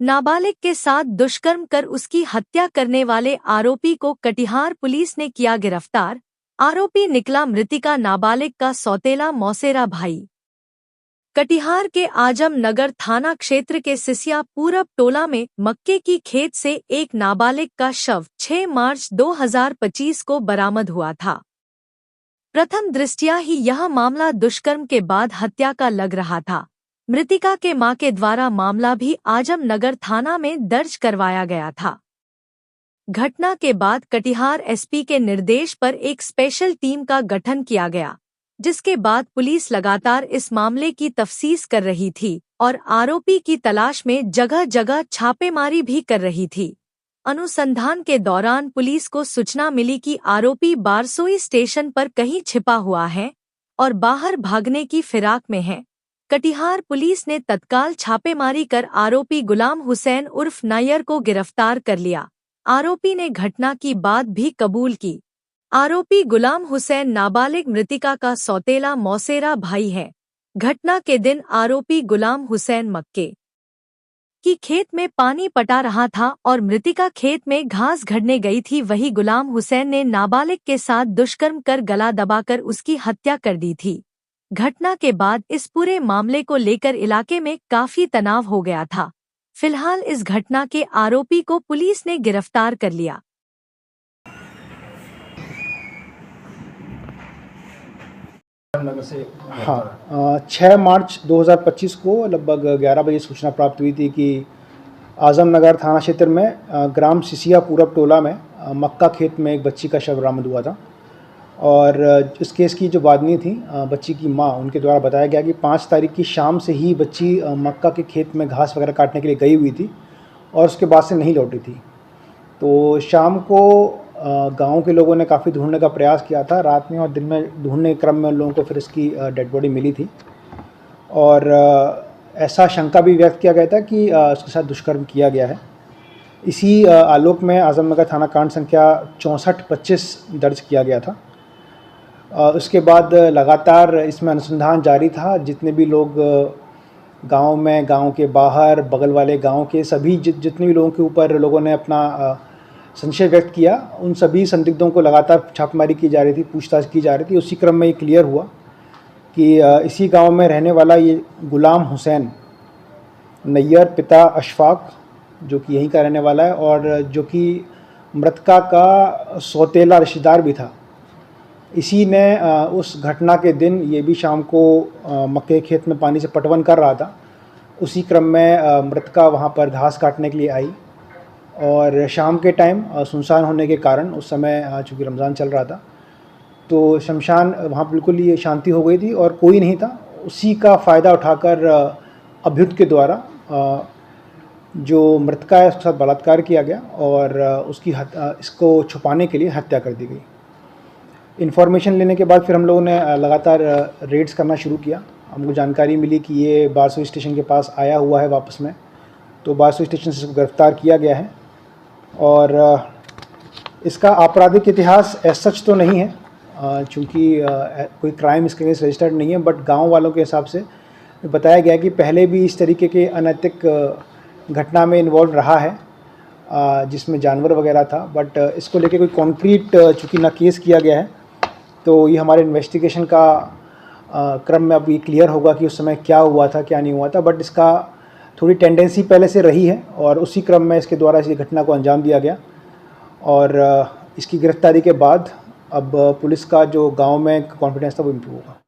नाबालिग के साथ दुष्कर्म कर उसकी हत्या करने वाले आरोपी को कटिहार पुलिस ने किया गिरफ्तार। आरोपी निकला मृतिका नाबालिग का सौतेला मौसेरा भाई। कटिहार के आजम नगर थाना क्षेत्र के सिसिया पूरब टोला में मक्के की खेत से एक नाबालिग का शव 6 मार्च 2025 को बरामद हुआ था। प्रथम दृष्टया ही यह मामला दुष्कर्म के बाद हत्या का लग रहा था। मृतिका के मां के द्वारा मामला भी आजम नगर थाना में दर्ज करवाया गया था। घटना के बाद कटिहार एसपी के निर्देश पर एक स्पेशल टीम का गठन किया गया, जिसके बाद पुलिस लगातार इस मामले की तफ्तीश कर रही थी और आरोपी की तलाश में जगह जगह छापेमारी भी कर रही थी। अनुसंधान के दौरान पुलिस को सूचना मिली कि आरोपी बारसोई स्टेशन पर कहीं छिपा हुआ है और बाहर भागने की फिराक में है। कटिहार पुलिस ने तत्काल छापेमारी कर आरोपी गुलाम हुसैन उर्फ नायर को गिरफ्तार कर लिया। आरोपी ने घटना की बात भी कबूल की। आरोपी गुलाम हुसैन नाबालिग मृतिका का सौतेला मौसेरा भाई है। घटना के दिन आरोपी गुलाम हुसैन मक्के की खेत में पानी पटा रहा था और मृतिका खेत में घास घड़ने गई थी। वही गुलाम हुसैन ने नाबालिग के साथ दुष्कर्म कर गला दबाकर उसकी हत्या कर दी थी। घटना के बाद इस पूरे मामले को लेकर इलाके में काफी तनाव हो गया था। फिलहाल इस घटना के आरोपी को पुलिस ने गिरफ्तार कर लिया। हाँ, 6 मार्च 2025 को लगभग 11 बजे सूचना प्राप्त हुई थी कि आजमनगर थाना क्षेत्र में ग्राम सिसिया पूरब टोला में मक्का खेत में एक बच्ची का शव बरामद हुआ था। और इस केस की जो वादनी थी, बच्ची की माँ, उनके द्वारा बताया गया कि 5 तारीख की शाम से ही बच्ची मक्का के खेत में घास वगैरह काटने के लिए गई हुई थी और उसके बाद से नहीं लौटी थी। तो शाम को गांव के लोगों ने काफ़ी ढूंढने का प्रयास किया था। रात में और दिन में ढूंढने के क्रम में उन लोगों को फिर इसकी डेड बॉडी मिली थी और ऐसा शंका भी व्यक्त किया गया था कि उसके साथ दुष्कर्म किया गया है। इसी आलोक में आजमनगर थाना कांड संख्या 6425 दर्ज किया गया था। उसके बाद लगातार इसमें अनुसंधान जारी था। जितने भी लोग गांव में, गांव के बाहर, बगल वाले गांव के सभी जितने भी लोगों के ऊपर लोगों ने अपना संशय व्यक्त किया, उन सभी संदिग्धों को लगातार छापेमारी की जा रही थी, पूछताछ की जा रही थी। उसी क्रम में ये क्लियर हुआ कि इसी गांव में रहने वाला ये गुलाम हुसैन नैयर, पिता अशफाक, जो कि यहीं का रहने वाला है और जो कि मृतका का सौतेला रिश्तेदार भी था, इसी ने उस घटना के दिन ये भी शाम को मक्के खेत में पानी से पटवन कर रहा था। उसी क्रम में मृतका वहाँ पर घास काटने के लिए आई और शाम के टाइम सुनसान होने के कारण, उस समय चूँकि रमज़ान चल रहा था, तो शमशान वहाँ बिल्कुल ही शांति हो गई थी और कोई नहीं था। उसी का फ़ायदा उठाकर अभियुक्त के द्वारा जो मृतका है उसके साथ बलात्कार किया गया और उसकी इसको छुपाने के लिए हत्या कर दी गई। इन्फॉर्मेशन लेने के बाद फिर हम लोगों ने लगातार रेड्स करना शुरू किया। हमको जानकारी मिली कि ये बारसोई स्टेशन के पास आया हुआ है वापस में, तो बारसोई स्टेशन से इसको गिरफ्तार किया गया है। और इसका आपराधिक इतिहास सच तो नहीं है, चूँकि कोई क्राइम इसके अगेंस्ट रजिस्टर्ड नहीं है, बट गांव वालों के हिसाब से बताया गया कि पहले भी इस तरीके के अनैतिक घटना में इन्वॉल्व रहा है, जिसमें जानवर वगैरह था। बट इसको लेके कोई कॉन्क्रीट चूँकि ना केस किया गया है, तो ये हमारे इन्वेस्टिगेशन का क्रम में अब ये क्लियर होगा कि उस समय क्या हुआ था, क्या नहीं हुआ था। बट इसका थोड़ी टेंडेंसी पहले से रही है और उसी क्रम में इसके द्वारा इस घटना को अंजाम दिया गया। और इसकी गिरफ्तारी के बाद अब पुलिस का जो गांव में कॉन्फिडेंस था वो इम्प्रूव होगा।